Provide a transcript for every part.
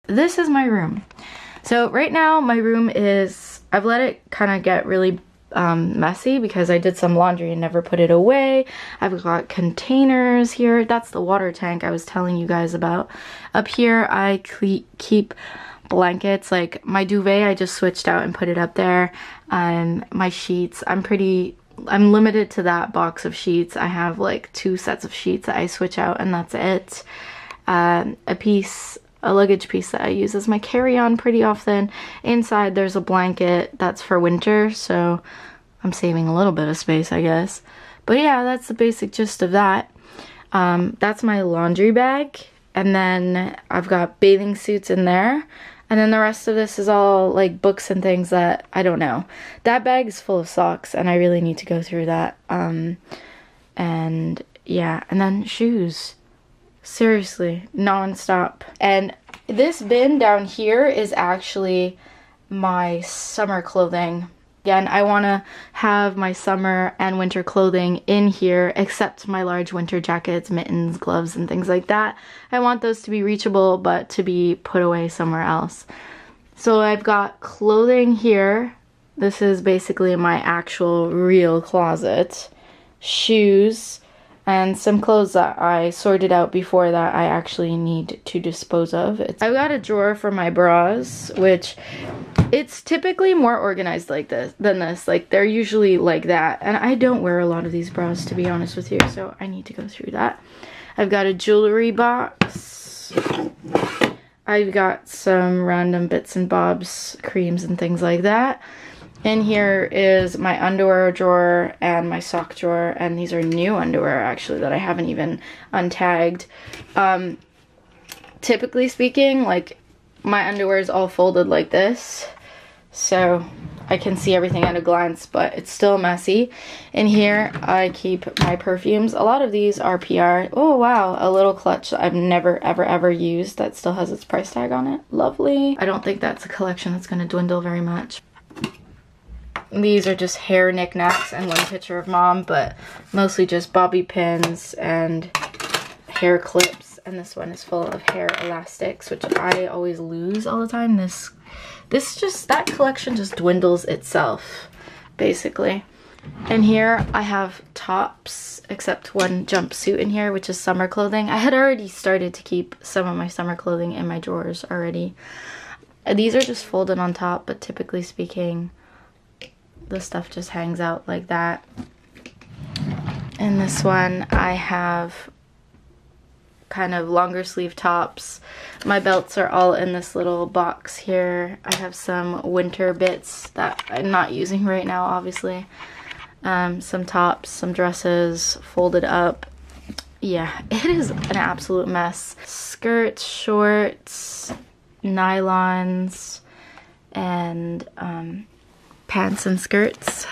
This is my room. So right now my room is, I've let it kind of get really messy because I did some laundry and never put it away. I've got containers here. That's the water tank I was telling you guys about. Up here I keep blankets, like my duvet I just switched out and put it up there. My sheets, I'm limited to that box of sheets. I have like 2 sets of sheets that I switch out and that's it. A luggage piece that I use as my carry-on pretty often. Inside there's a blanket that's for winter, so I'm saving a little bit of space, I guess. But yeah, that's the basic gist of that. That's my laundry bag, and then I've got bathing suits in there, and then the rest of this is all like books and things that I don't know. That bag is full of socks, and I really need to go through that. And yeah, and then shoes. Seriously, non-stop. And this bin down here is actually my summer clothing. Again, I want to have my summer and winter clothing in here, except my large winter jackets, mittens, gloves, and things like that. I want those to be reachable, but to be put away somewhere else. So I've got clothing here. This is basically my actual real closet. Shoes. And some clothes that I sorted out before that I actually need to dispose of. I've got a drawer for my bras, which it's typically more organized like this than this. Like they're usually like that. And I don't wear a lot of these bras, to be honest with you, so I need to go through that. I've got a jewelry box. I've got some random bits and bobs, creams and things like that. In here is my underwear drawer and my sock drawer, and these are new underwear actually that I haven't even untagged. Typically speaking, like my underwear is all folded like this, so I can see everything at a glance, but it's still messy. In here I keep my perfumes. A lot of these are PR. Oh wow, a little clutch that I've never ever used that still has its price tag on it. Lovely. I don't think that's a collection that's going to dwindle very much. These are just hair knickknacks and one picture of mom, but mostly just bobby pins and hair clips. And this one is full of hair elastics, which I always lose all the time. That collection just dwindles itself, basically. And here I have tops, except one jumpsuit in here, which is summer clothing. I had already started to keep some of my summer clothing in my drawers already. These are just folded on top, but typically speaking, the stuff just hangs out like that. In this one I have kind of longer sleeve tops. My belts are all in this little box here. I have some winter bits that I'm not using right now, obviously. Some tops, some dresses folded up. Yeah, it is an absolute mess. Skirts, shorts, nylons, and pants and skirts.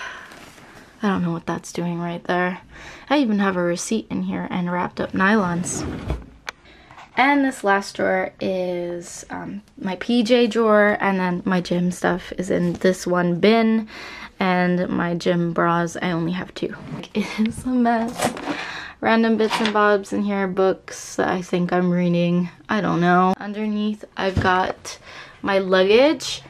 I don't know what that's doing right there. I even have a receipt in here and wrapped up nylons. And this last drawer is my PJ drawer, and then my gym stuff is in this one bin, and my gym bras, I only have 2. It is a mess. Random bits and bobs in here, books that I think I'm reading. I don't know. Underneath I've got my luggage.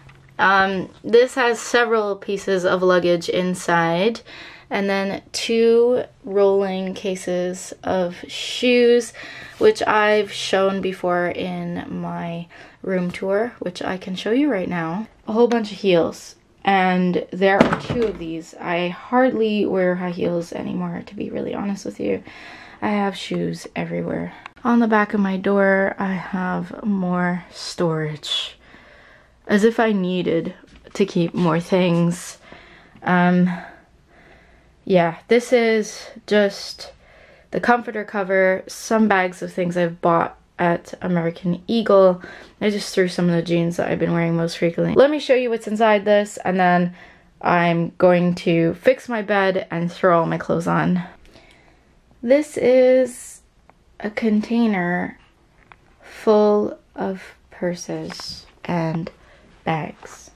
This has several pieces of luggage inside, and then 2 rolling cases of shoes, which I've shown before in my room tour, which I can show you right now. A whole bunch of heels, and there are 2 of these. I hardly wear high heels anymore, to be really honest with you. I have shoes everywhere. On the back of my door I have more storage, as if I needed to keep more things. Yeah, this is just the comforter cover, some bags of things I've bought at American Eagle. I just threw some of the jeans that I've been wearing most frequently. Let me show you what's inside this, and then I'm going to fix my bed and throw all my clothes on. This is a container full of purses and bags.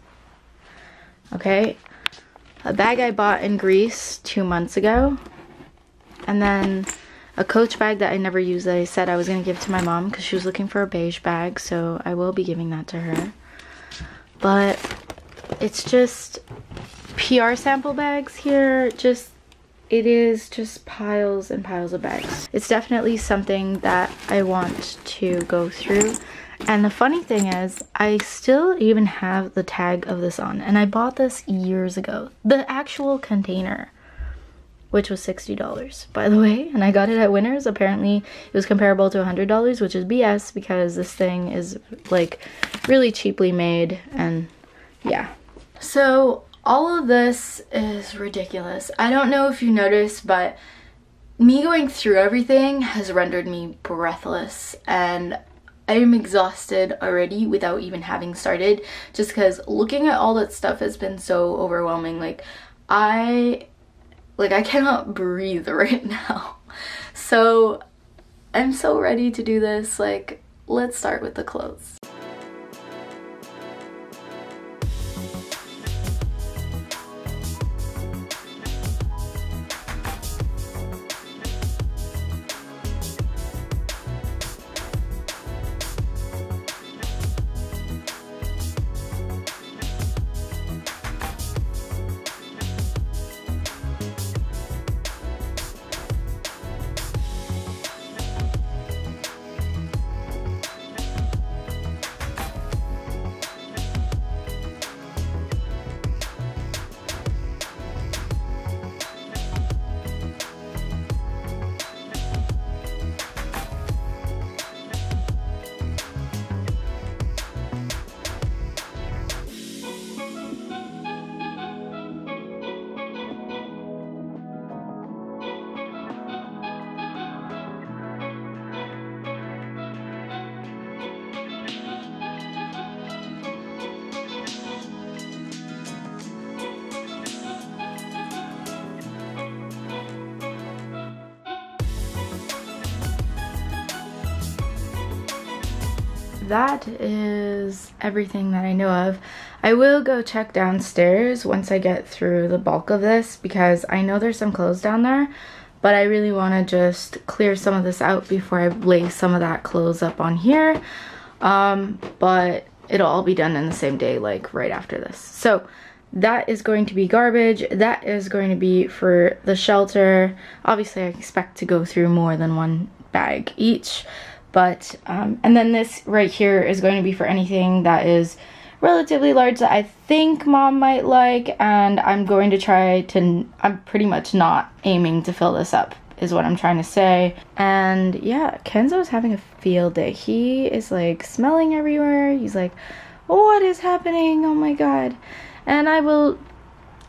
Okay, a bag I bought in Greece 2 months ago, and then a Coach bag that I never use that I said I was going to give to my mom because she was looking for a beige bag, so I will be giving that to her. But it's just PR sample bags here. It is just piles and piles of bags. It's definitely something that I want to go through. And the funny thing is, I still even have the tag of this on, and I bought this years ago. The actual container, which was $60, by the way, and I got it at Winners. Apparently it was comparable to $100, which is BS because this thing is like really cheaply made, and yeah. So all of this is ridiculous. I don't know if you noticed, but me going through everything has rendered me breathless, and I'm exhausted already without even having started, just because looking at all that stuff has been so overwhelming. Like I cannot breathe right now. So I'm so ready to do this. Like, let's start with the clothes. That is everything that I know of. I will go check downstairs once I get through the bulk of this because I know there's some clothes down there, but I really want to just clear some of this out before I lay some of that clothes up on here. But it'll all be done in the same day, like right after this. So that is going to be garbage. That is going to be for the shelter. Obviously I expect to go through more than one bag each. But, and then this right here is going to be for anything that is relatively large that I think mom might like, and I'm going to try to, I'm pretty much not aiming to fill this up, is what I'm trying to say. And yeah, Kenzo's having a field day. He is like smelling everywhere. He's like, what is happening? Oh my god. And I will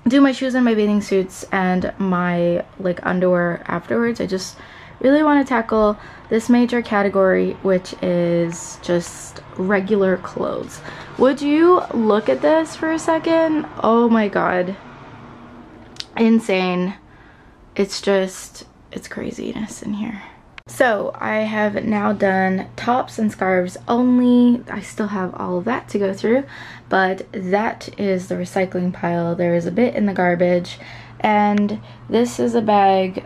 do my shoes and my bathing suits and my like underwear afterwards. I just really want to tackle this major category, which is just regular clothes. Would you look at this for a second? Oh my god. Insane. It's just, it's craziness in here. So I have now done tops and scarves only. I still have all of that to go through, but that is the recycling pile. There is a bit in the garbage, and this is a bag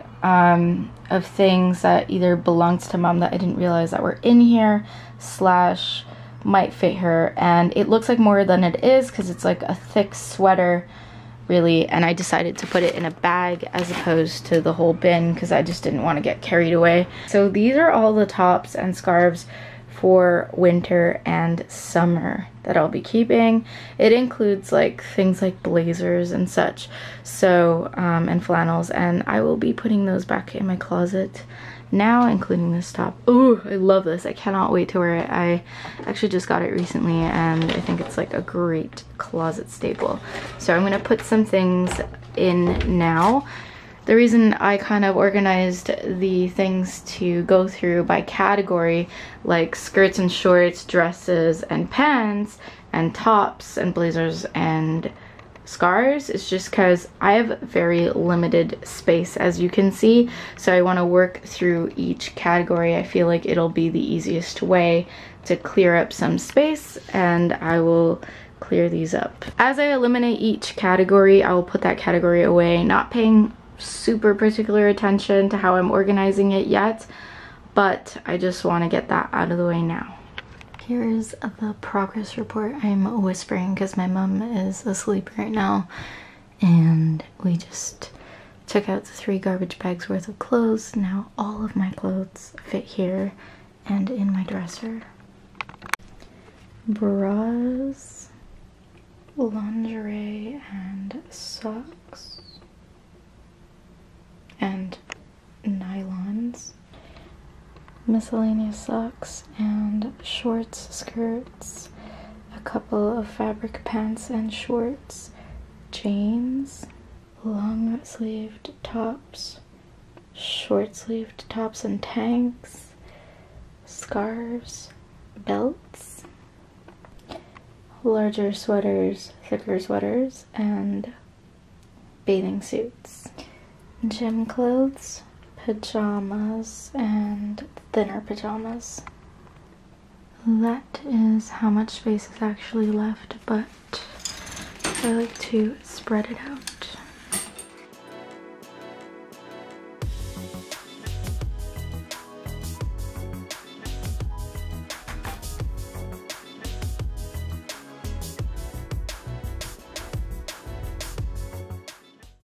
of things that either belongs to mom that I didn't realize that were in here slash might fit her, and it looks like more than it is because it's like a thick sweater really, and I decided to put it in a bag as opposed to the whole bin because I just didn't want to get carried away. So these are all the tops and scarves for winter and summer that I'll be keeping. It includes like things like blazers and such, so and flannels, and I will be putting those back in my closet now, including this top. Ooh, I love this. I cannot wait to wear it. I actually just got it recently and I think it's like a great closet staple. So I'm gonna put some things in now. The reason I kind of organized the things to go through by category, like skirts and shorts, dresses and pants, and tops and blazers and scarves, is just because I have very limited space, as you can see. So I want to work through each category. I feel like it'll be the easiest way to clear up some space, and I will clear these up. As I eliminate each category, I will put that category away, not paying super particular attention to how I'm organizing it yet, but I just want to get that out of the way now. Here's the progress report. I'm whispering because my mom is asleep right now, and we just took out the 3 garbage bags worth of clothes. Now all of my clothes fit here and in my dresser. Bras, lingerie, and socks, and nylons, miscellaneous socks and shorts, skirts, a couple of fabric pants and shorts, jeans, long sleeved tops, short sleeved tops and tanks, scarves, belts, larger sweaters, thicker sweaters, and bathing suits, gym clothes, pajamas, and thinner pajamas. That is how much space is actually left, but I like to spread it out.